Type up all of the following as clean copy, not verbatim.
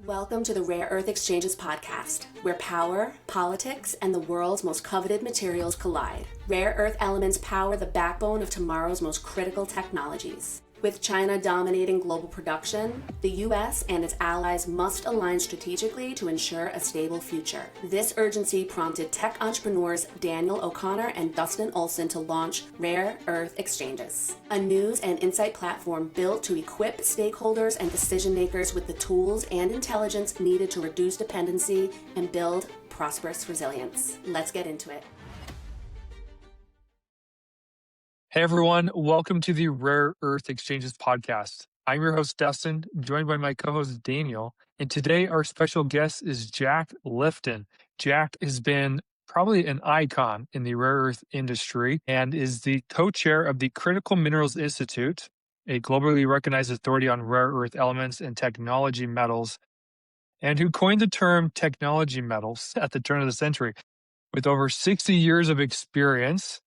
Welcome to the Rare Earth Exchanges podcast, where power, politics, and the world's most coveted materials collide. Rare earth elements power the backbone of tomorrow's most critical technologies. With China dominating global production, the U.S. and its allies must align strategically to ensure a stable future. This urgency prompted tech entrepreneurs Daniel O'Connor and Dustin Olson to launch Rare Earth Exchanges, a news and insight platform built to equip stakeholders and decision makers with the tools and intelligence needed to reduce dependency and build prosperous resilience. Let's get into it. Hey everyone, welcome to the Rare Earth Exchanges podcast. I'm your host, Dustin, joined by my co-host, Daniel. And today our special guest is Jack Lifton. Jack has been probably an icon in the rare earth industry and is the co-chair of the Critical Minerals Institute, a globally recognized authority on rare earth elements and technology metals, and who coined the term technology metals at the turn of the century. With over 60 years of experience,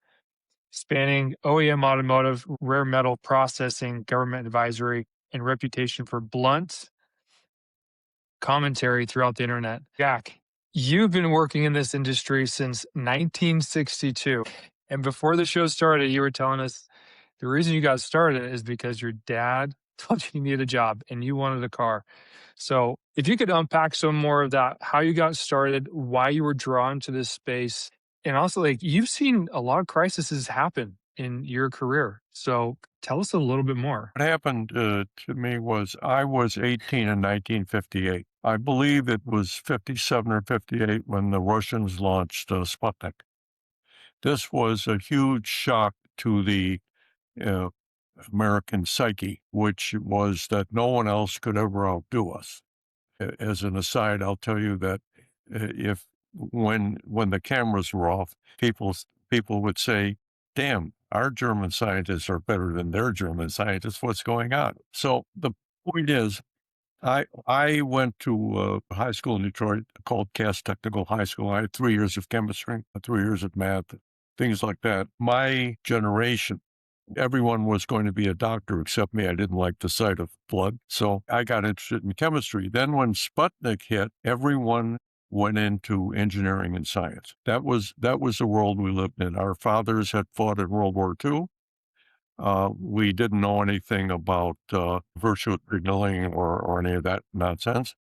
spanning OEM automotive, rare metal processing, government advisory, and reputation for blunt commentary throughout the internet. Jack, you've been working in this industry since 1962. And before the show started, you were telling us the reason you got started is because your dad told you needed a job and you wanted a car. So if you could unpack some more of that, how you got started, why you were drawn to this space, and also, you've seen a lot of crises happen in your career. So tell us a little bit more. What happened to me was I was 18 in 1958. I believe it was 57 or 58 when the Russians launched Sputnik. This was a huge shock to the American psyche, which was that no one else could ever outdo us. As an aside, I'll tell you that when the cameras were off, people would say, damn, our German scientists are better than their German scientists. What's going on? So the point is, I went to a high school in Detroit called Cass Technical High School. I had 3 years of chemistry, 3 years of math, things like that. My generation, everyone was going to be a doctor except me. I didn't like the sight of blood. So I got interested in chemistry. Then when Sputnik hit, everyone went into engineering and science. That was the world we lived in. Our fathers had fought in World War II. We didn't know anything about virtual signaling or any of that nonsense.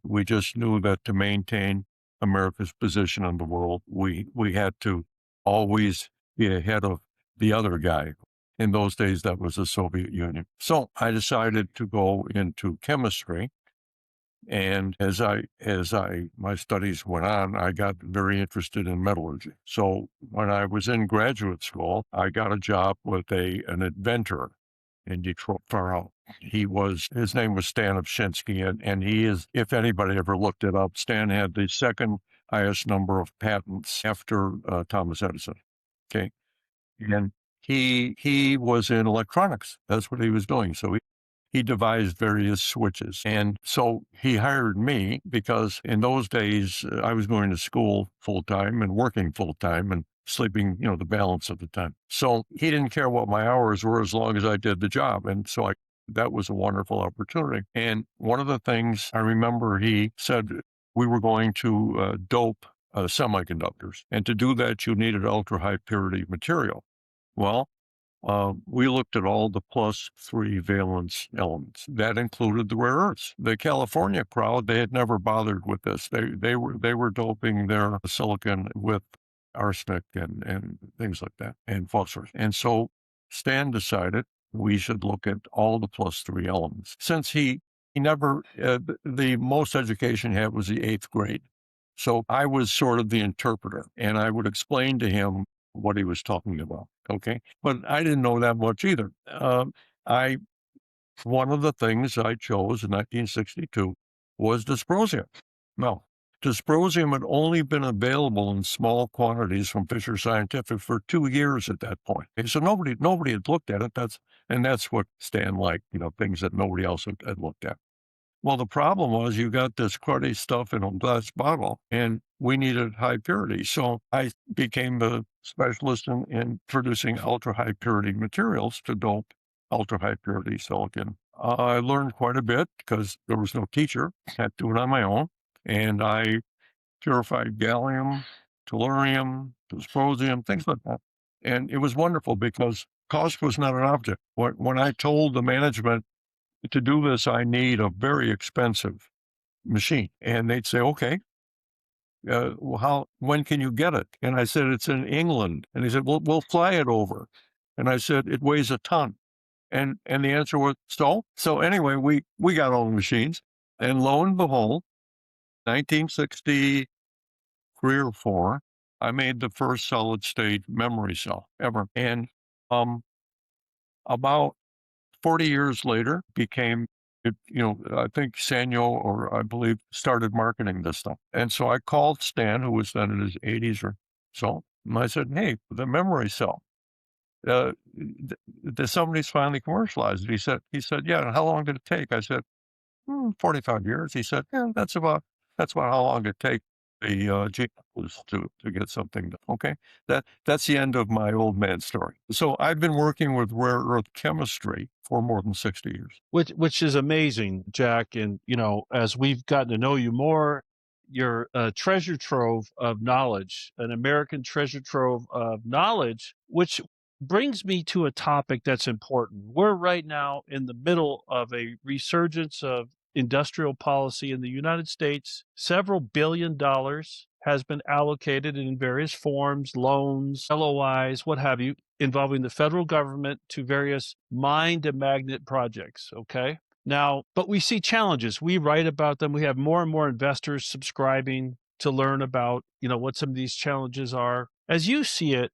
We just knew that to maintain America's position in the world, we had to always be ahead of the other guy. In those days, that was the Soviet Union. So I decided to go into chemistry. And as my studies went on, I got very interested in metallurgy. So when I was in graduate school, I got a job with an inventor in Detroit, far out. His name was Stan Obshinsky, and he is, if anybody ever looked it up, Stan had the second highest number of patents after Thomas Edison. Okay. And he was in electronics. That's what he was doing. So he devised various switches. And so he hired me because in those days, I was going to school full-time and working full-time and sleeping, the balance of the time. So he didn't care what my hours were as long as I did the job. And so that was a wonderful opportunity. And one of the things I remember he said, we were going to dope semiconductors. And to do that, you needed ultra-high purity material. Well, we looked at all the +3 valence elements. That included the rare earths. The California crowd, they had never bothered with this. They were doping their silicon with arsenic and things like that, and phosphorus. And so Stan decided we should look at all the +3 elements. Since he never, the most education he had was the 8th grade. So I was sort of the interpreter, and I would explain to him what he was talking about. Okay. But I didn't know that much either. One of the things I chose in 1962 was dysprosium. Now, dysprosium had only been available in small quantities from Fisher Scientific for 2 years at that point. Okay, so nobody had looked at it. That's what Stan liked, things that nobody else had looked at. Well, the problem was you got this cruddy stuff in a glass bottle, and we needed high purity. So I became the specialist in producing ultra-high purity materials to dope ultra-high purity silicon I learned quite a bit because there was no teacher. I had to do it on my own. And I purified gallium, tellurium, dysprosium, things like that. And it was wonderful because cost was not an object. When I told the management to do this, I need a very expensive machine. And they'd say, okay, when can you get it? And I said, it's in England. And he said, well, we'll fly it over. And I said, it weighs a ton. And the answer was, so anyway, we got all the machines. And lo and behold, 1963 or 4, I made the first solid state memory cell ever. And about 40 years later, I think Sanyo, or I believe, started marketing this stuff. And so I called Stan, who was then in his 80s or so, and I said, hey, the memory cell, somebody's finally commercialized it. He said, yeah, and how long did it take? I said, 45 years. He said, yeah, that's about how long it takes the geneticist to get something done. Okay. That's the end of my old man story. So I've been working with rare earth chemistry for more than 60 years. Which is amazing, Jack. And, as we've gotten to know you more, you're a treasure trove of knowledge, an American treasure trove of knowledge, which brings me to a topic that's important. We're right now in the middle of a resurgence of industrial policy in the United States. Several $billion has been allocated in various forms, loans, LOIs, what have you, involving the federal government to various mine to magnet projects. Okay. Now, but we see challenges. We write about them. We have more and more investors subscribing to learn about, what some of these challenges are. As you see it,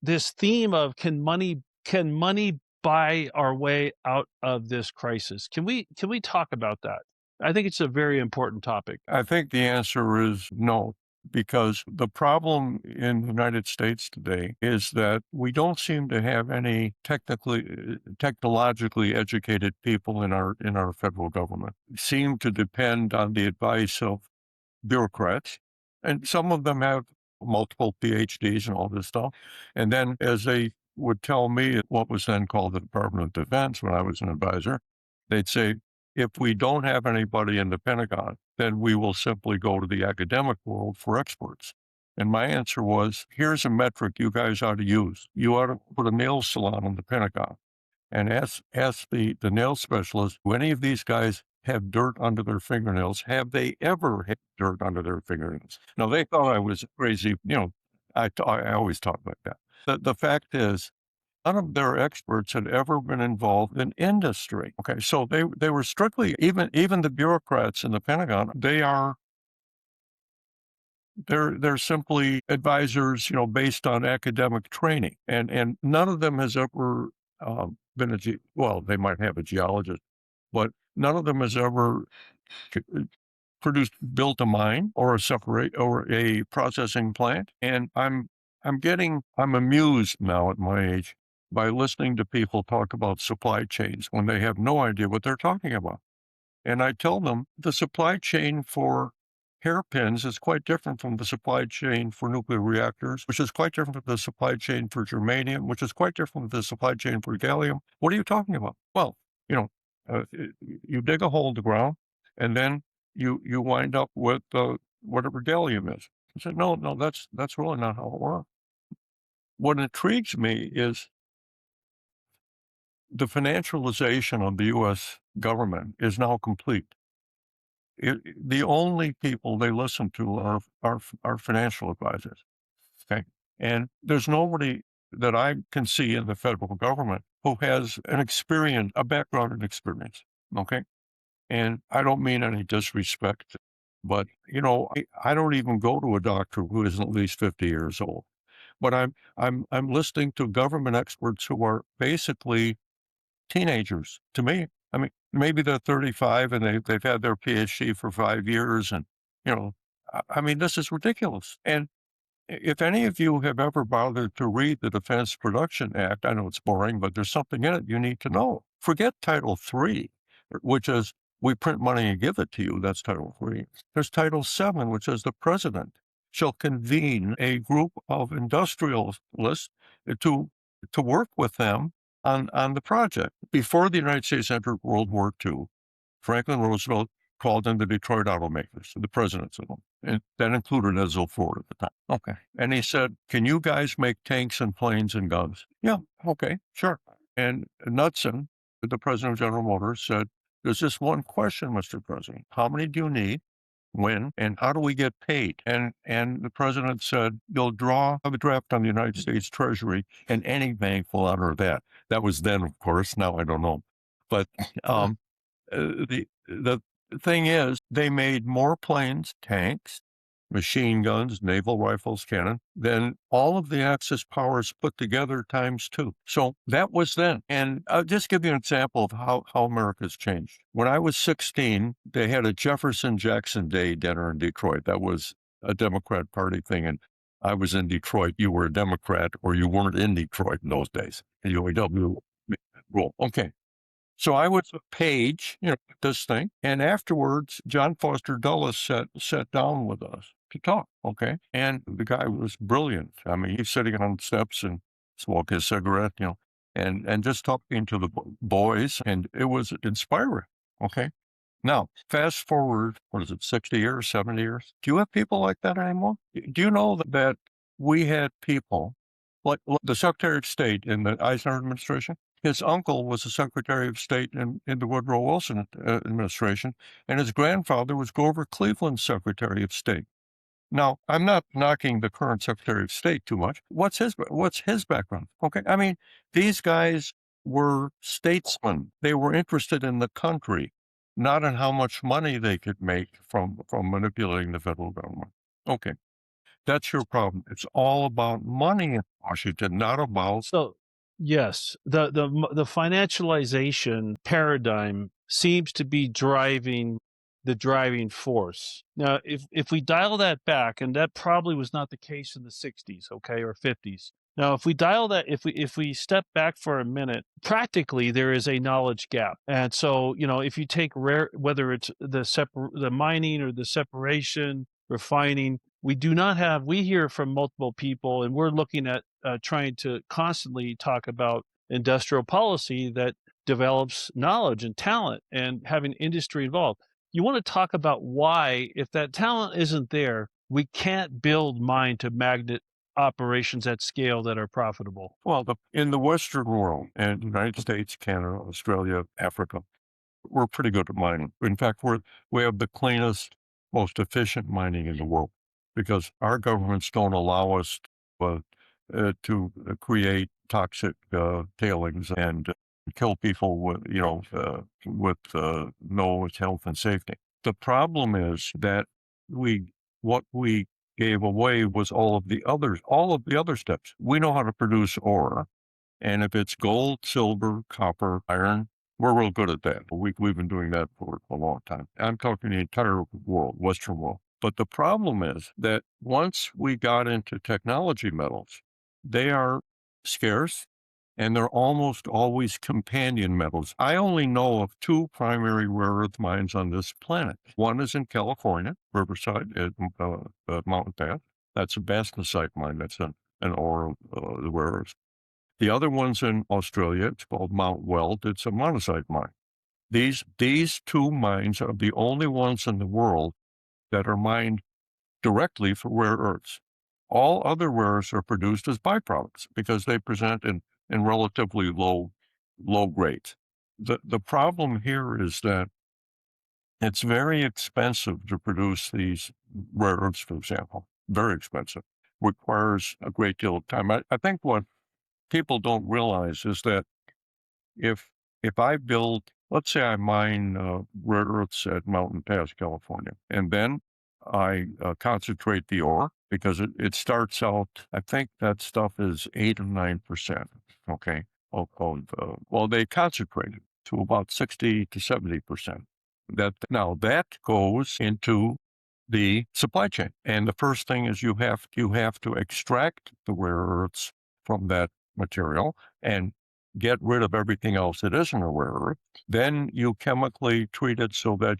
this theme of can money buy our way out of this crisis? Can we talk about that? I think it's a very important topic. I think the answer is no, because the problem in the United States today is that we don't seem to have any technologically educated people in our federal government. We seem to depend on the advice of bureaucrats, and some of them have multiple PhDs and all this stuff. And then, as they would tell me at what was then called the Department of Defense when I was an advisor, they'd say, if we don't have anybody in the Pentagon, then we will simply go to the academic world for experts. And my answer was, here's a metric you guys ought to use. You ought to put a nail salon in the Pentagon and ask the nail specialist, do any of these guys have dirt under their fingernails? Have they ever had dirt under their fingernails? Now, they thought I was crazy. I always talk like that. The fact is, none of their experts had ever been involved in industry. Okay, so they were strictly, even the bureaucrats in the Pentagon, they're simply advisors, based on academic training, and none of them has ever been they might have a geologist, but none of them has ever built a mine or a processing plant. And I'm amused now at my age by listening to people talk about supply chains when they have no idea what they're talking about. And I tell them the supply chain for hairpins is quite different from the supply chain for nuclear reactors, which is quite different from the supply chain for germanium, which is quite different from the supply chain for gallium. What are you talking about? Well, you dig a hole in the ground, and then you wind up with whatever gallium is. I said, no, that's really not how it works. What intrigues me is the financialization of the U.S. government is now complete. The only people they listen to are financial advisors. Okay, and there's nobody that I can see in the federal government who has a background in experience. Okay, and I don't mean any disrespect, but I don't even go to a doctor who isn't at least 50 years old. But I'm listening to government experts who are basically teenagers to me. I mean, maybe they're 35 and they've had their PhD for 5 years, and I mean, this is ridiculous. And if any of you have ever bothered to read the Defense Production Act, I know it's boring, but there's something in it you need to know. Forget Title III, which is we print money and give it to you. That's Title III. There's Title VII, which is the president shall convene a group of industrialists to work with them on the project. Before the United States entered World War II, Franklin Roosevelt called in the Detroit automakers, the presidents of them, and that included Ezell Ford at the time. Okay. And he said, can you guys make tanks and planes and guns? Yeah, okay, sure. And Knudsen, the president of General Motors, said, there's just one question, Mr. President. How many do you need? When? And how do we get paid? And the president said, you'll draw a draft on the United States Treasury, and any bank will honor that. That was then, of course. Now I don't know. But the thing is, they made more planes, tanks, machine guns, naval rifles, cannon, than all of the Axis powers put together times two. So that was then. And I'll just give you an example of how America's changed. When I was 16, they had a Jefferson-Jackson Day dinner in Detroit. That was a Democrat Party thing. And I was in Detroit. You were a Democrat or you weren't in Detroit in those days. The UAW rule. Okay. So I was a page, this thing. And afterwards, John Foster Dulles sat down with us to talk, okay? And the guy was brilliant. I mean, he's sitting on steps and smoking a cigarette, and just talking to the boys, and it was inspiring, okay? Now, fast forward, 60 years, 70 years? Do you have people like that anymore? Do you know that we had people, like the Secretary of State in the Eisenhower administration? His uncle was the Secretary of State in the Woodrow Wilson administration, and his grandfather was Grover Cleveland's Secretary of State. Now, I'm not knocking the current Secretary of State too much. What's his background? Okay, I mean, these guys were statesmen. They were interested in the country, not in how much money they could make from manipulating the federal government. Okay, that's your problem. It's all about money in Washington, not about. So, yes, the financialization paradigm seems to be the driving force. Now, if we dial that back, and that probably was not the case in the 60s, okay, or 50s. Now, if we dial that, if we step back for a minute, practically there is a knowledge gap. And so, if you take whether it's the mining or the separation, refining, we hear from multiple people, and we're looking at trying to constantly talk about industrial policy that develops knowledge and talent and having industry involved. You want to talk about why, if that talent isn't there, we can't build mine to magnet operations at scale that are profitable. Well, in the Western world, and United States, Canada, Australia, Africa, we're pretty good at mining. In fact, we have the cleanest, most efficient mining in the world because our governments don't allow us to create toxic tailings and kill people with no health and safety. The problem is that what we gave away was all of the other steps. We know how to produce ore, and if it's gold, silver, copper, iron, we're real good at that. We've been doing that for a long time. I'm talking the entire world, Western world. But the problem is that once we got into technology metals, they are scarce, and they're almost always companion metals. I only know of two primary rare earth mines on this planet. One is in California, Riverside, at Mountain Pass. That's a bastnasite mine. That's an ore of the rare earths. The other one's in Australia. It's called Mount Weld. It's a monazite mine. These two mines are the only ones in the world that are mined directly for rare earths. All other rare earths are produced as byproducts because they present in relatively low grades. The problem here is that it's very expensive to produce these rare earths, for example. Very expensive. Requires a great deal of time. I think what people don't realize is that if I build, let's say I mine rare earths at Mountain Pass, California, and then I concentrate the ore because it starts out, I think that stuff is 8 or 9%, okay, well, they concentrate it to about 60 to 70%. Now that goes into the supply chain. And the first thing is you have to extract the rare earths from that material and get rid of everything else that isn't a rare earth. Then you chemically treat it so that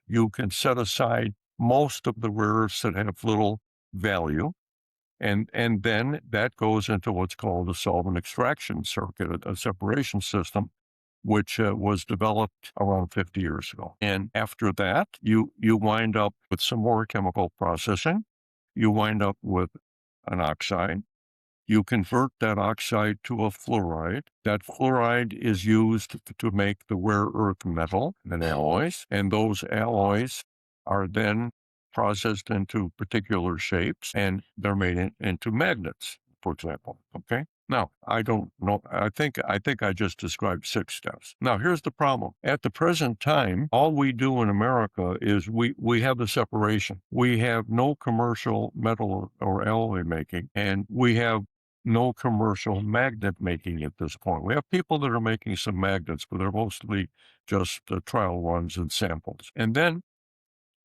you can set aside most of the rare earths that have little value. And then that goes into what's called a solvent extraction circuit, a separation system, which was developed around 50 years ago. And after that, you wind up with some more chemical processing. You wind up with an oxide. You convert that oxide to a fluoride. That fluoride is used to make the rare earth metal and alloys, and those alloys are then processed into particular shapes, and they're made into magnets, for example. Okay. Now, I don't know. I think I just described 6 steps. Now, here's the problem. At the present time, all we do in America is we have the separation. We have no commercial metal or alloy making, and we have no commercial magnet making at this point. We have people that are making some magnets, but they're mostly just trial runs and samples. And then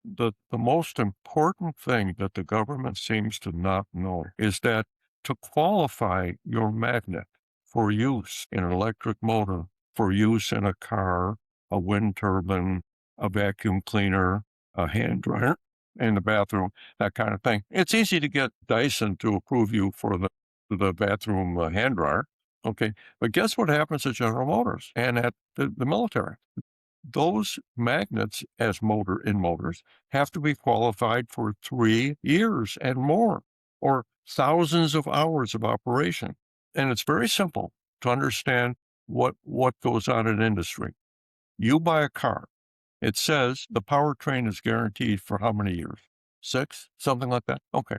the most important thing that the government seems to not know is that to qualify your magnet for use in an electric motor, for use in a car, a wind turbine, a vacuum cleaner, a hand dryer in the bathroom, that kind of thing. It's easy to get Dyson to approve you for the bathroom hand dryer. Okay. But guess what happens at General Motors and at the military? Those magnets in motors have to be qualified for 3 years and more, or thousands of hours of operation. And it's very simple to understand what goes on in industry. You buy a car. It says the powertrain is guaranteed for how many years? 6, something like that. Okay.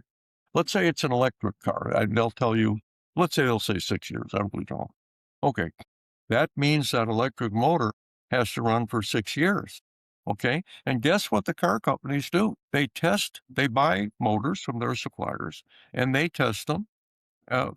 Let's say it's an electric car. And they'll tell you, let's say they'll say 6 years. I really don't. Okay. That means that electric motor has to run for 6 years. Okay. And guess what the car companies do? They buy motors from their suppliers and they test them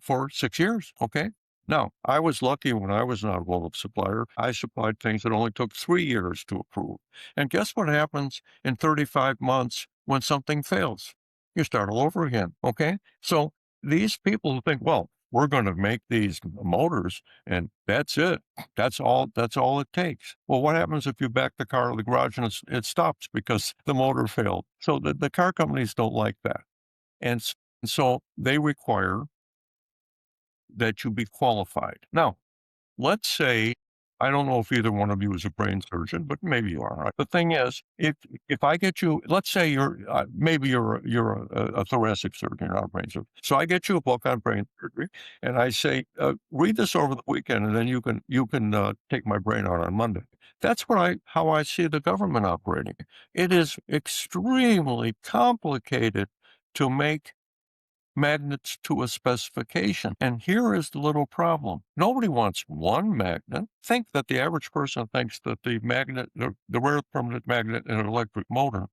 for 6 years. Okay. Now, I was lucky when I was an automotive supplier. I supplied things that only took 3 years to approve. And guess what happens in 35 months when something fails? You start all over again. Okay. So these people who think, well, we're going to make these motors and that's it. That's all it takes. Well, what happens if you back the car to the garage and it stops because the motor failed? So the car companies don't like that. And so they require that you be qualified. Now, let's say, I don't know if either one of you is a brain surgeon, but maybe you are. Right? The thing is, if I get you, let's say you're a thoracic surgeon, you're not a brain surgeon. So I get you a book on brain surgery, and I say, read this over the weekend, and then you can take my brain out on Monday. That's how I see the government operating. It is extremely complicated to make magnets to a specification. And here is the little problem. Nobody wants one magnet. Think that the average person thinks that the magnet, the rare permanent magnet in an electric motor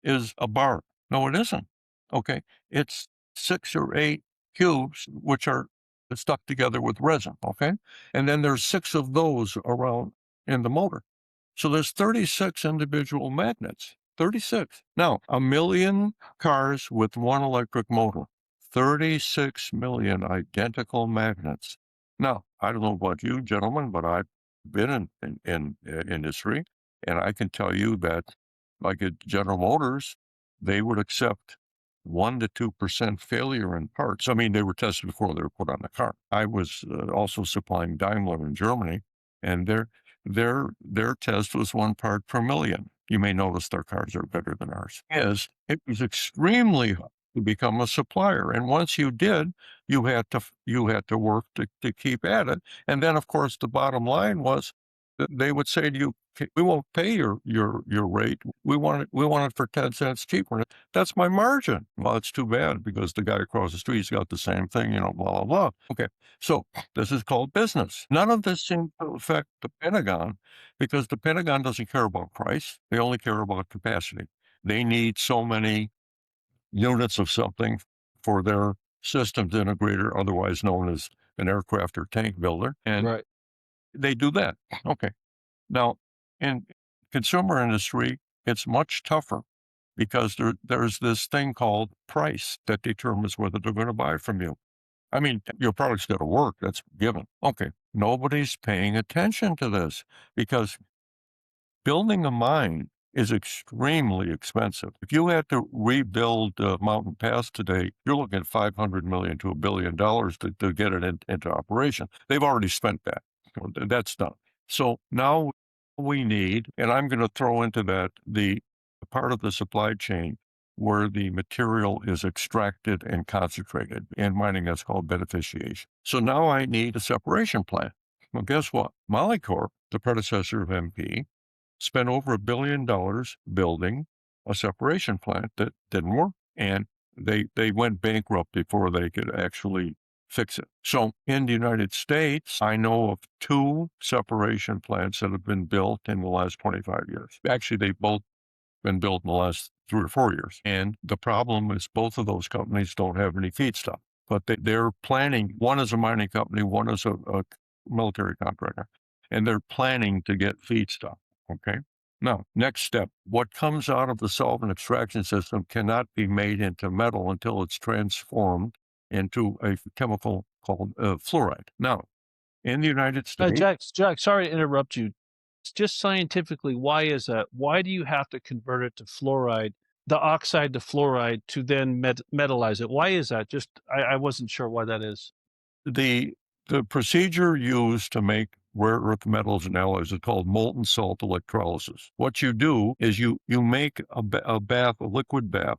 is a bar. No, it isn't. Okay. It's 6 or 8 cubes, which are stuck together with resin. Okay. And then there's 6 of those around in the motor. So there's 36 individual magnets. 36. Now, 1 million cars with one electric motor. 36 million identical magnets. Now, I don't know about you gentlemen, but I've been in industry, and I can tell you that, like at General Motors, they would accept 1 to 2% failure in parts. I mean, they were tested before they were put on the car. I was also supplying Daimler in Germany, and their test was 1 part per million. You may notice their cars are better than ours. It was extremely hard to become a supplier. And once you did, you had to work to keep at it. And then, of course, the bottom line was that they would say to you, we won't pay your rate. We want it for 10 cents cheaper. That's my margin. Well, it's too bad because the guy across the street's got the same thing, blah, blah, blah. Okay. So this is called business. None of this seems to affect the Pentagon because the Pentagon doesn't care about price. They only care about capacity. They need so many units of something for their systems integrator, otherwise known as an aircraft or tank builder. And Right. they do that. Okay. Now, in consumer industry, it's much tougher because there's this thing called price that determines whether they're going to buy from you. I mean, your product's got to work. That's given. Okay. Nobody's paying attention to this because building a mine is extremely expensive. If you had to rebuild Mountain Pass today, you're looking at $500 million to $1 billion to get it into operation. They've already spent that. That's done. So now we need, and I'm going to throw into that the part of the supply chain where the material is extracted and concentrated. In mining, that's called beneficiation. So now I need a separation plant. Well, guess what? Molycorp, the predecessor of MP, spent over $1 billion building a separation plant that didn't work. And they went bankrupt before they could actually fix it. So in the United States, I know of 2 separation plants that have been built in the last 25 years. Actually, they've both been built in the last 3 or 4 years. And the problem is both of those companies don't have any feedstock. But they're planning, one is a mining company, one is a military contractor, and they're planning to get feedstock. Okay. Now, next step, what comes out of the solvent extraction system cannot be made into metal until it's transformed into a chemical called fluoride. Now, in the United States, Jack, sorry to interrupt you. Just scientifically, why is that? Why do you have to convert it to fluoride, the oxide to fluoride, to then metallize it? Why is that? Just I wasn't sure why that is. the procedure used to make rare earth metals and alloys is called molten salt electrolysis. What you do is you make a liquid bath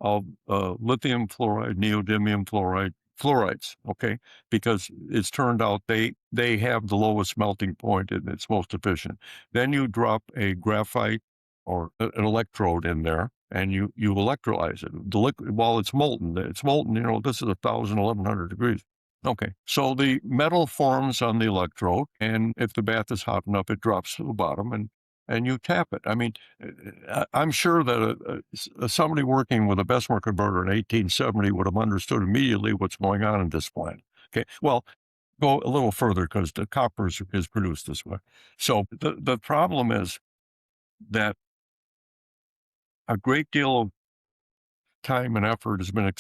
of lithium fluoride, neodymium fluoride, fluorides, okay? Because it's turned out they have the lowest melting point and it's most efficient. Then you drop a graphite or an electrode in there and you electrolyze it. The liquid, while it's molten, this is 1,000, 1,100 degrees. Okay, so the metal forms on the electrode, and if the bath is hot enough, it drops to the bottom, and you tap it. I mean, I'm sure that somebody working with a Bessemer converter in 1870 would have understood immediately what's going on in this plant. Okay, well, go a little further because the copper is produced this way. So the problem is that a great deal of time and effort has been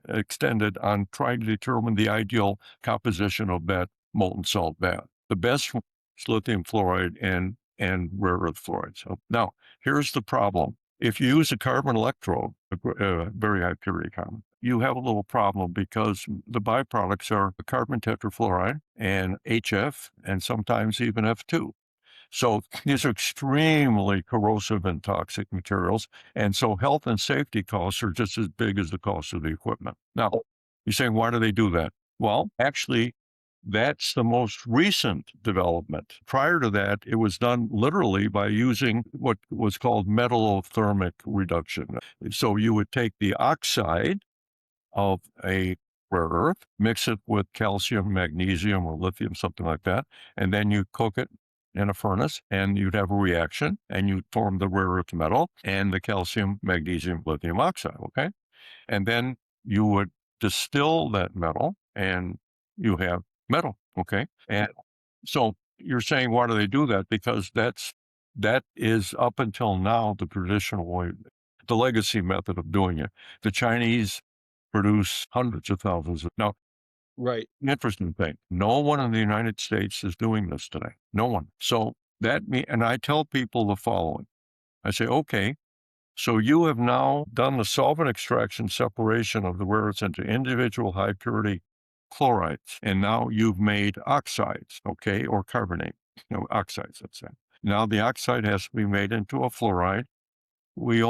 extended on trying to determine the ideal composition of that molten salt bath. The best is lithium fluoride and rare earth fluoride. So now here's the problem. If you use a carbon electrode, a very high purity carbon, you have a little problem because the byproducts are carbon tetrafluoride and HF and sometimes even F2. So these are extremely corrosive and toxic materials. And so health and safety costs are just as big as the cost of the equipment. Now, you're saying, why do they do that? Well, actually, that's the most recent development. Prior to that, it was done literally by using what was called metallothermic reduction. So you would take the oxide of a rare earth, mix it with calcium, magnesium, or lithium, something like that, and then you cook it in a furnace, and you'd have a reaction, and you'd form the rare earth metal and the calcium, magnesium, lithium oxide, okay? And then you would distill that metal, and you have metal, okay? And so you're saying, why do they do that? Because that is up until now the traditional way, the legacy method of doing it. The Chinese produce hundreds of thousands of. Now, Right. interesting thing, no one in the United States is doing this today. No one. So and I tell people the following. I say, okay, so you have now done the solvent extraction separation of the rare earths into individual high purity chlorides, and now you've made oxides, okay, or carbonate, oxides, let's say. Now the oxide has to be made into a fluoride. I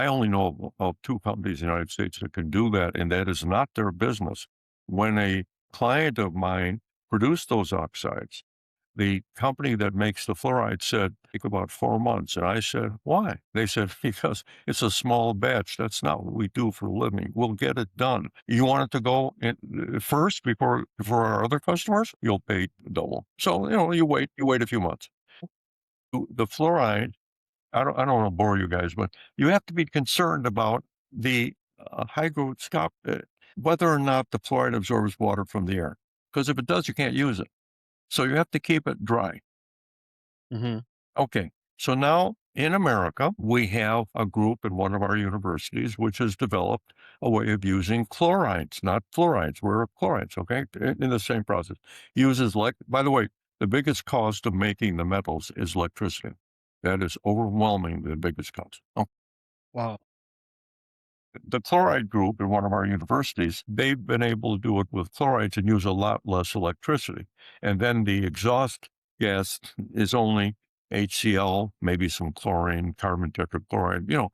only know of 2 companies in the United States that can do that, and that is not their business. When a client of mine produced those oxides, the company that makes the fluoride said, take about 4 months. And I said, why? They said, because it's a small batch. That's not what we do for a living. We'll get it done. You want it to go in first before our other customers? You'll pay double. So, you wait a few months. The fluoride, I don't want to bore you guys, but you have to be concerned about the hygroscopic, whether or not the fluoride absorbs water from the air. Because if it does, you can't use it. So you have to keep it dry. Mm-hmm. Okay. So now in America, we have a group in one of our universities which has developed a way of using chlorides, not fluorides, rare chlorides, okay, in the same process. Uses by the way, the biggest cost of making the metals is electricity. That is overwhelmingly the biggest cause. Oh, Wow. the chloride group in one of our universities, they've been able to do it with chlorides and use a lot less electricity. And then the exhaust gas is only HCl, maybe some chlorine, carbon tetrachloride,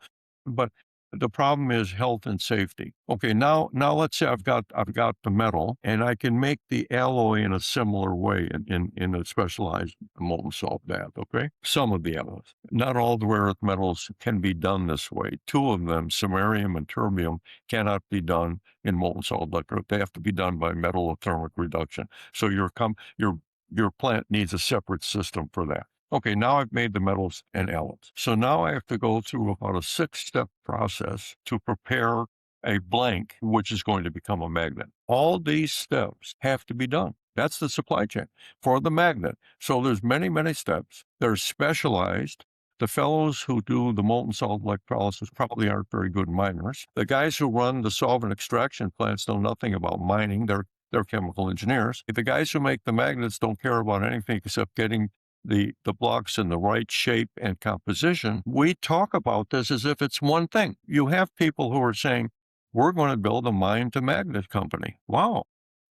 but the problem is health and safety. Okay, now let's say I've got the metal and I can make the alloy in a similar way in a specialized molten salt bath, okay? Some of the alloys. Not all the rare earth metals can be done this way. Two of them, samarium and terbium, cannot be done in molten salt electrode. They have to be done by metallothermic reduction. So your plant needs a separate system for that. Okay, now I've made the metals and alloys. So now I have to go through about a 6-step process to prepare a blank, which is going to become a magnet. All these steps have to be done. That's the supply chain for the magnet. So there's many, many steps. They're specialized. The fellows who do the molten salt electrolysis probably aren't very good miners. The guys who run the solvent extraction plants know nothing about mining. They're chemical engineers. The guys who make the magnets don't care about anything except getting the blocks in the right shape and composition. We talk about this as if it's one thing. You have people who are saying, we're going to build a mine to magnet company. Wow,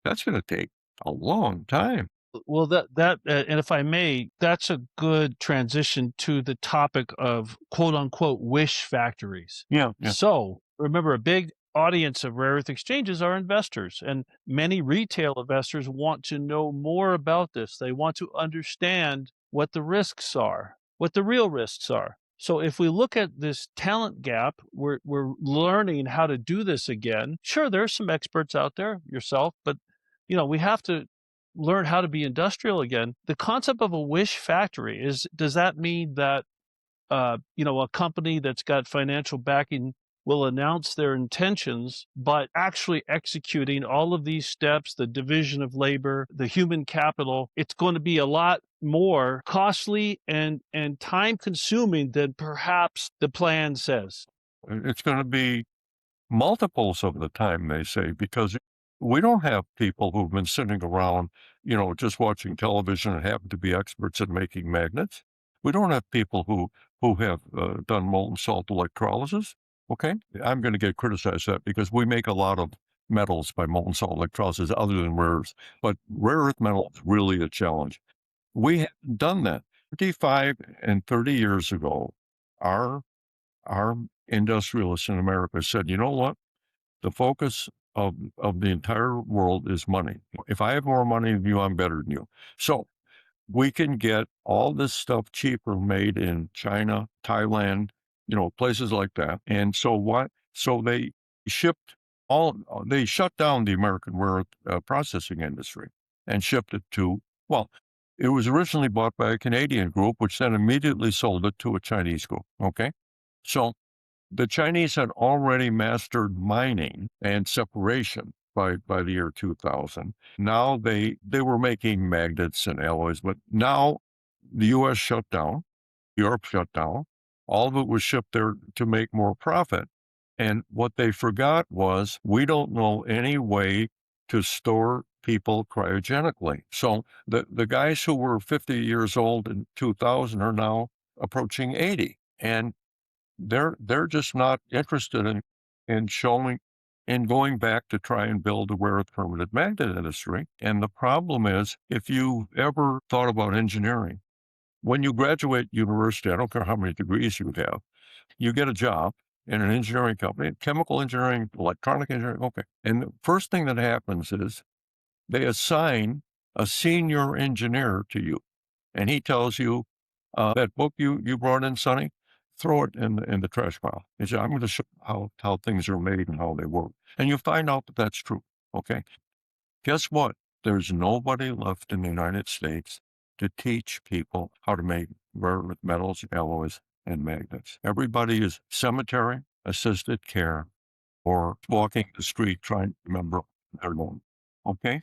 that's going to take a long time. Well, and if I may, that's a good transition to the topic of quote unquote wish factories. Yeah. So remember, a big audience of rare earth exchanges are investors, and many retail investors want to know more about this. They want to understand what the risks are, what the real risks are. So if we look at this talent gap, we're learning how to do this again. Sure, there's some experts out there, yourself, but we have to learn how to be industrial again. The concept of a wish factory does that mean that a company that's got financial backing will announce their intentions, but actually executing all of these steps, the division of labor, the human capital, it's going to be a lot more costly and time consuming than perhaps the plan says? It's going to be multiples of the time, they say, because we don't have people who've been sitting around, just watching television and happen to be experts at making magnets. We don't have people who have done molten salt electrolysis. Okay, I'm going to get criticized for that because we make a lot of metals by molten salt electrolysis other than rare earths, but rare earth metal is really a challenge. We haven't done that. 25 and 30 years ago, our industrialists in America said, you know what? The focus of the entire world is money. If I have more money than you, I'm better than you. So we can get all this stuff cheaper made in China, Thailand, places like that. And so what? So they shut down the American rare earth processing industry and shipped it to, well, it was originally bought by a Canadian group, which then immediately sold it to a Chinese group. Okay. So the Chinese had already mastered mining and separation by the year 2000. Now they were making magnets and alloys, but now the U.S. shut down, Europe shut down. All of it was shipped there to make more profit. And what they forgot was we don't know any way to store people cryogenically. So the guys who were 50 years old in 2000 are now approaching 80. And they're just not interested in showing in going back to try and build a rare earth permanent magnet industry. And the problem is, if you ever thought about engineering, when you graduate university, I don't care how many degrees you have, you get a job in an engineering company, chemical engineering, electronic engineering, okay. And the first thing that happens is they assign a senior engineer to you. And he tells you, that book you brought in, Sonny, throw it in the trash pile. He said, I'm going to show how things are made and how they work. And you find out that that's true. Okay. Guess what? There's nobody left in the United States to teach people how to make rare earth metals, alloys, and magnets. Everybody is cemetery, assisted care, or walking the street trying to remember their name. Okay.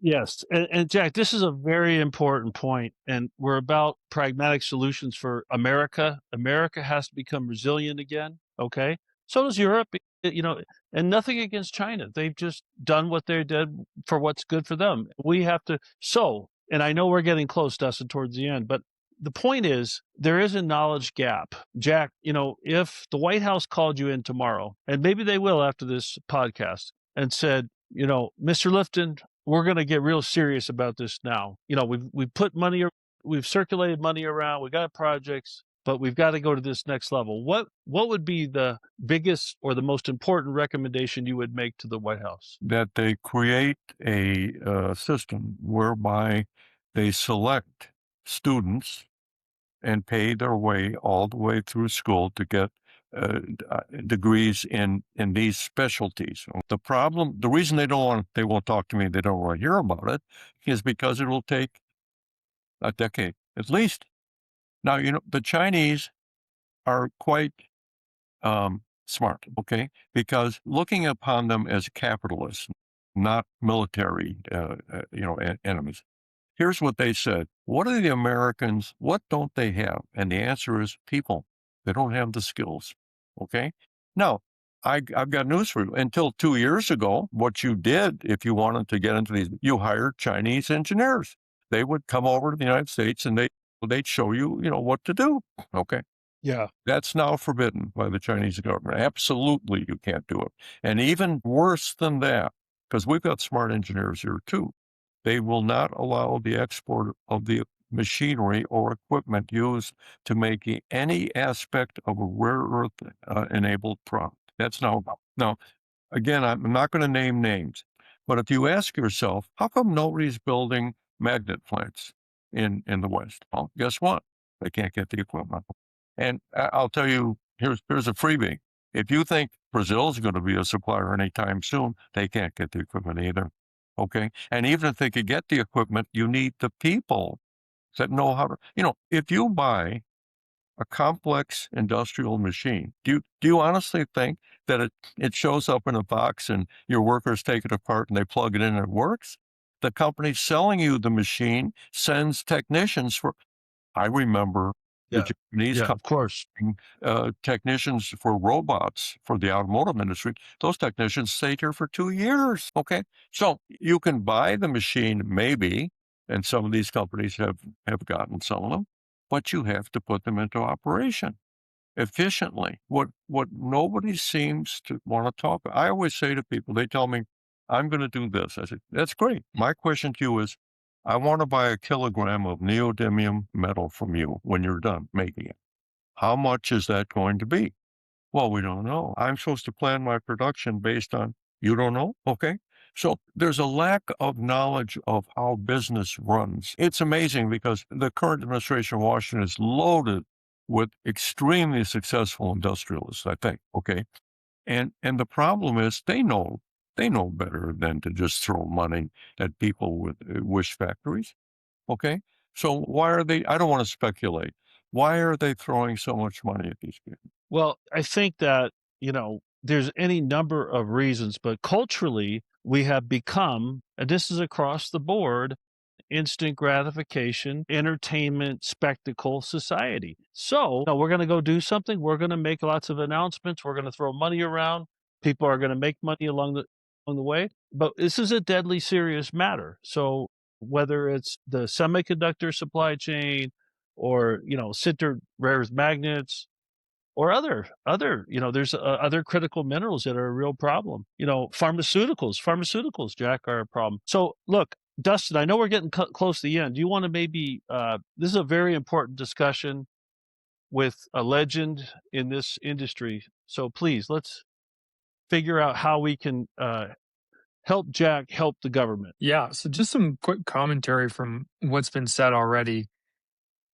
Yes. And Jack, this is a very important point, and we're about pragmatic solutions for America. America has to become resilient again. Okay. So does Europe, and nothing against China. They've just done what they did for what's good for them. We have to, and I know we're getting close, Dustin, towards the end, but the point is, there is a knowledge gap. Jack, if the White House called you in tomorrow, and maybe they will after this podcast, and said, Mr. Lifton, we're going to get real serious about this now. We've put money, we've circulated money around, we got projects, but we've got to go to this next level. What would be the biggest or the most important recommendation you would make to the White House? That they create a system whereby they select students and pay their way all the way through school to get degrees in these specialties. The reason they won't talk to me, they don't want to hear about it, is because it will take a decade at least. Now, the Chinese are quite smart, okay? Because looking upon them as capitalists, not military, enemies. Here's what they said. What are the Americans, what don't they have? And the answer is people. They don't have the skills, okay? Now, I've got news for you. Until 2 years ago, what you did, if you wanted to get into these, you hired Chinese engineers. They would come over to the United States and they'd show you, what to do, okay? Yeah. That's now forbidden by the Chinese government. Absolutely, you can't do it. And even worse than that, because we've got smart engineers here too, they will not allow the export of the machinery or equipment used to make any aspect of a rare earth enabled product. That's now. Now, again, I'm not going to name names, but if you ask yourself, how come nobody's building magnet plants in the West? Well, guess what? They can't get the equipment. And I'll tell you, here's a freebie. If you think Brazil's going to be a supplier anytime soon, they can't get the equipment either. Okay. And even if they could get the equipment, you need the people that know how to, if you buy a complex industrial machine, do you honestly think that it shows up in a box and your workers take it apart and they plug it in and it works? The company selling you the machine sends technicians I remember the Japanese of course. technicians for robots for the automotive industry. Those technicians stayed here for 2 years. Okay. So you can buy the machine maybe, and some of these companies have gotten some of them, but you have to put them into operation efficiently. What nobody seems to want to talk about. I always say to people, they tell me, I'm going to do this. I said, that's great. My question to you is, I want to buy a kilogram of neodymium metal from you when you're done making it. How much is that going to be? Well, we don't know. I'm supposed to plan my production based on, you don't know? Okay. So there's a lack of knowledge of how business runs. It's amazing because the current administration of Washington is loaded with extremely successful industrialists, I think. Okay. And the problem is they know better than to just throw money at people with wish factories. Okay. So why are they, I don't want to speculate. Why are they throwing so much money at these people? Well, I think that, there's any number of reasons, but culturally, we have become, and this is across the board, instant gratification, entertainment, spectacle society. So we're going to go do something. We're going to make lots of announcements. We're going to throw money around. People are going to make money along the way. But this is a deadly serious matter. So whether it's the semiconductor supply chain or, sintered rare earth magnets, or other, there's other critical minerals that are a real problem. Pharmaceuticals, Jack, are a problem. So look, Dustin, I know we're getting close to the end. Do you want to maybe, this is a very important discussion with a legend in this industry. So please, let's figure out how we can help Jack help the government. Yeah. So just some quick commentary from what's been said already.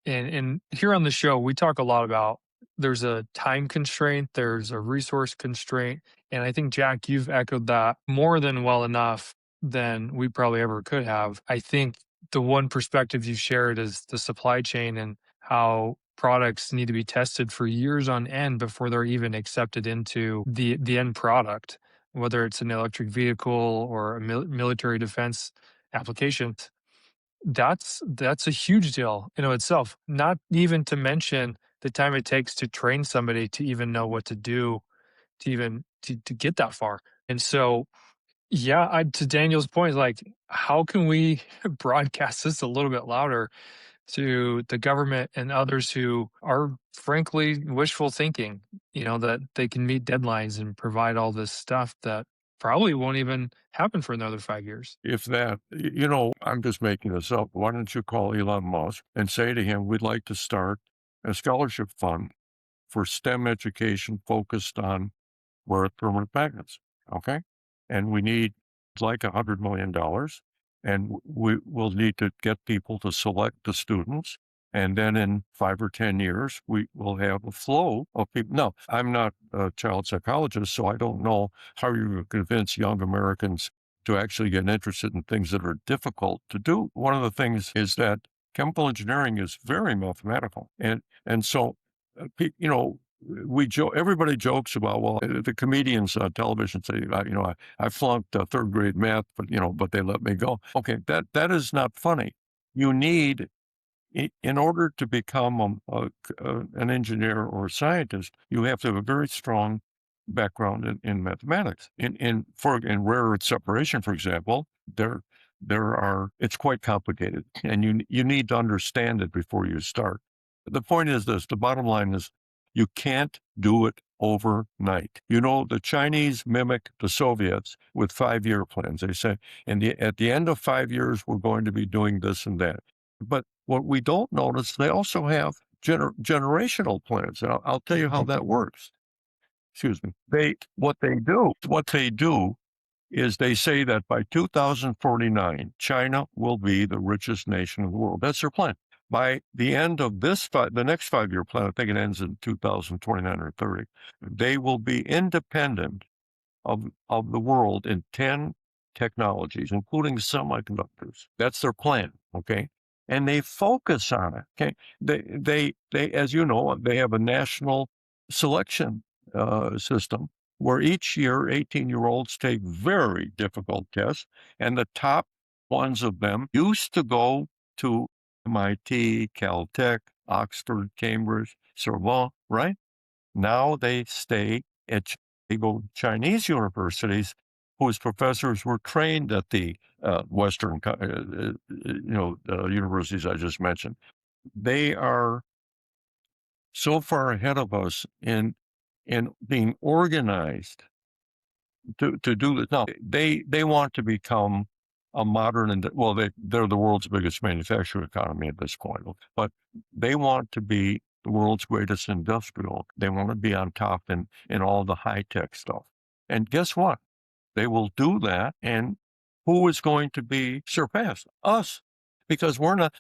And here on the show, we talk a lot about there's a time constraint, there's a resource constraint. And I think, Jack, you've echoed that more than well enough than we probably ever could have. I think the one perspective you've shared is the supply chain and how products need to be tested for years on end before they're even accepted into the end product, whether it's an electric vehicle or a military defense application. That's a huge deal in of itself, not even to mention the time it takes to train somebody to even know what to do to even to get that far. And so, yeah, to Daniel's point, like, how can we broadcast this a little bit louder to the government and others who are frankly wishful thinking, that they can meet deadlines and provide all this stuff that probably won't even happen for another 5 years. If that, I'm just making this up. Why don't you call Elon Musk and say to him, we'd like to start a scholarship fund for STEM education focused on rare earth permanent magnets. Okay. And we need like $100 million. And we will need to get people to select the students. And then in 5 or 10 years, we will have a flow of people. No, I'm not a child psychologist, so I don't know how you convince young Americans to actually get interested in things that are difficult to do. One of the things is that chemical engineering is very mathematical. And so, everybody jokes about, well, the comedians on television say, I flunked third grade math, but they let me go. Okay, that is not funny. You need, in order to become an engineer or a scientist, you have to have a very strong background in mathematics. In rare earth separation, for example, it's quite complicated, and you need to understand it before you start. The point is this: the bottom line is, you can't do it overnight. The Chinese mimic the Soviets with 5-year plans. They say, at the end of 5 years, we're going to be doing this and that. But what we don't notice, they also have generational plans. And I'll tell you how that works. Excuse me. What they do is they say that by 2049, China will be the richest nation in the world. That's their plan. By the end of the next 5-year plan, I think it ends in 2029 or 30, they will be independent of the world in 10 technologies, including semiconductors. That's their plan, okay? And they focus on it, okay? They as you know, they have a national selection system where each year 18-year-olds take very difficult tests, and the top ones of them used to go to MIT, Caltech, Oxford, Cambridge, Sorbonne, right? Now they stay at Chinese universities whose professors were trained at the Western, universities I just mentioned. They are so far ahead of us in being organized to do this. Now, they want to become a modern, they're the world's biggest manufacturing economy at this point, but they want to be the world's greatest industrial. They want to be on top in all the high-tech stuff. And guess what? They will do that, and who is going to be surpassed? Us. Because what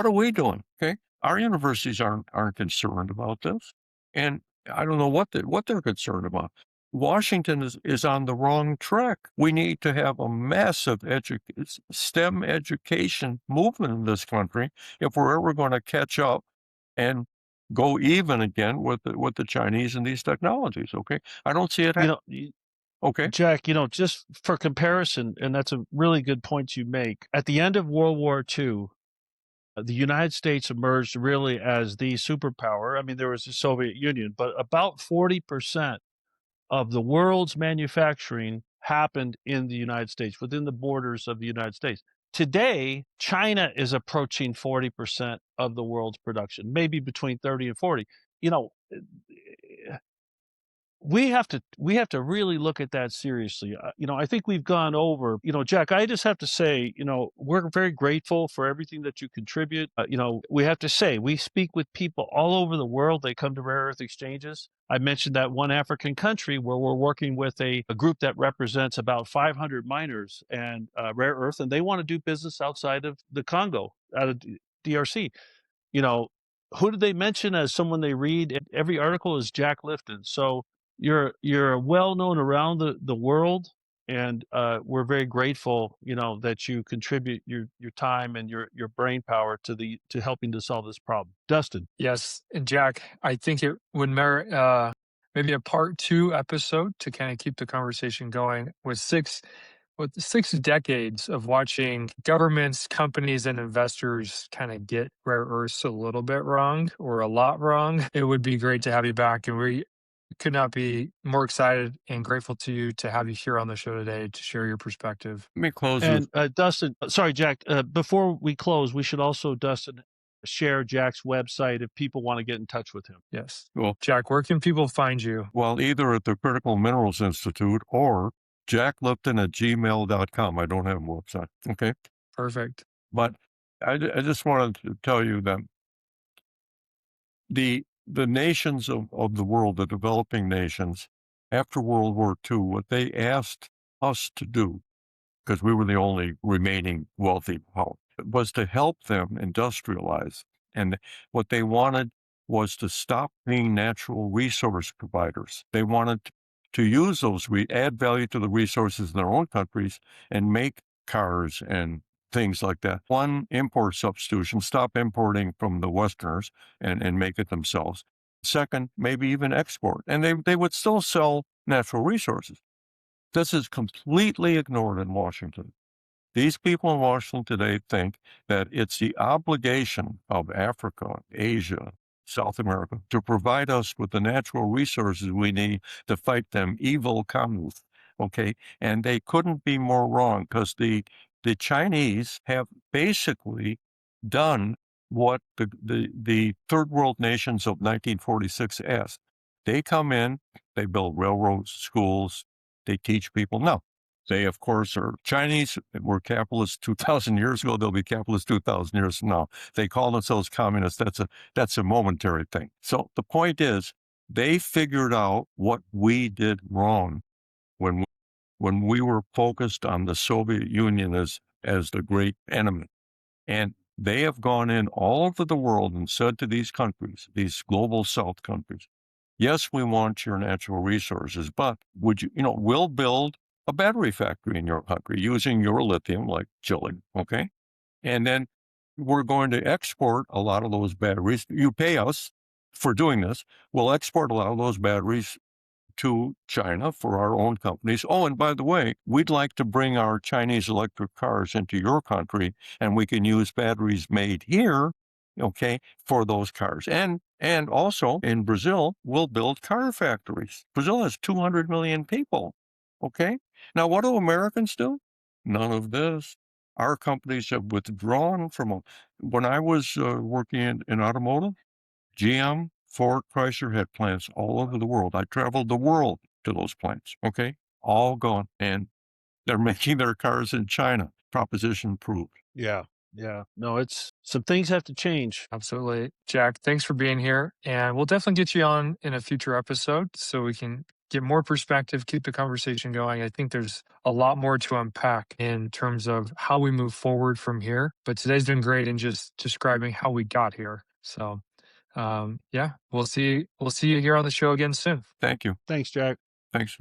are we doing? Okay. Our universities aren't concerned about this. And I don't know what they're concerned about. Washington is on the wrong track. We need to have a massive STEM education movement in this country if we're ever going to catch up and go even again with the Chinese and these technologies. Okay, I don't see it happening. Okay, Jack, just for comparison, and that's a really good point you make. At the end of World War II, the United States emerged really as the superpower. I mean, there was the Soviet Union, but about 40% of the world's manufacturing happened in the United States, within the borders of the United States. Today, China is approaching 40% of the world's production, maybe between 30 and 40. We have to really look at that seriously. I think we've gone over, Jack, I just have to say, we're very grateful for everything that you contribute. We have to say, we speak with people all over the world. They come to rare earth exchanges. I mentioned that one African country where we're working with a group that represents about 500 miners and rare earth, and they want to do business outside of the Congo, out of DRC. Who did they mention as someone they read? Every article is Jack Lifton. So you're well known around the world, and we're very grateful, that you contribute your time and your brain power to helping to solve this problem. Dustin. Yes, and Jack, I think it would merit maybe a part 2 episode to kind of keep the conversation going with 6 decades of watching governments, companies, and investors kind of get rare earths a little bit wrong or a lot wrong. It would be great to have you back, and we could not be more excited and grateful to you to have you here on the show today to share your perspective. Let me close and Dustin, sorry, Jack, before we close, we should also, Dustin, share Jack's website if people want to get in touch with him. Yes. Well, Jack, where can people find you? well, either at the Critical Minerals Institute or jacklifton@gmail.com. I don't have a website. Okay. Perfect. But I just wanted to tell you that the nations of the world, the developing nations, after World War II, what they asked us to do, because we were the only remaining wealthy power, was to help them industrialize. And what they wanted was to stop being natural resource providers. They wanted to use those, add value to the resources in their own countries and make cars and things like that. One, import substitution, stop importing from the Westerners and make it themselves. Second, maybe even export. And they would still sell natural resources. This is completely ignored in Washington. These people in Washington today think that it's the obligation of Africa, Asia, South America to provide us with the natural resources we need to fight them evil communists. Okay. And they couldn't be more wrong, because the Chinese have basically done what the third world nations of 1946 asked. They come in, they build railroads, schools, they teach people. No, they, of course, are Chinese, were capitalists 2,000 years ago. They'll be capitalists 2,000 years from now. They call themselves communists. That's a momentary thing. So the point is, they figured out what we did wrong when we were focused on the Soviet Union as the great enemy. And they have gone in all over the world and said to these countries, these global South countries, yes, we want your natural resources, but we'll build a battery factory in your country using your lithium, like Chile, okay? And then we're going to export a lot of those batteries. You pay us for doing this. We'll export a lot of those batteries to China for our own companies. Oh, and by the way, we'd like to bring our Chinese electric cars into your country, and we can use batteries made here, okay, for those cars. And also in Brazil, we'll build car factories. Brazil has 200 million people, okay? Now, what do Americans do? None of this. Our companies have withdrawn from when I was working in automotive, GM, Ford, Chrysler had plants all over the world. I traveled the world to those plants, okay? All gone. And they're making their cars in China. Proposition proved. Yeah. Yeah. No, some things have to change. Absolutely. Jack, thanks for being here. And we'll definitely get you on in a future episode so we can get more perspective, keep the conversation going. I think there's a lot more to unpack in terms of how we move forward from here. But today's been great in just describing how we got here. So yeah, we'll see you here on the show again soon. Thank you. Thanks, Jack. Thanks.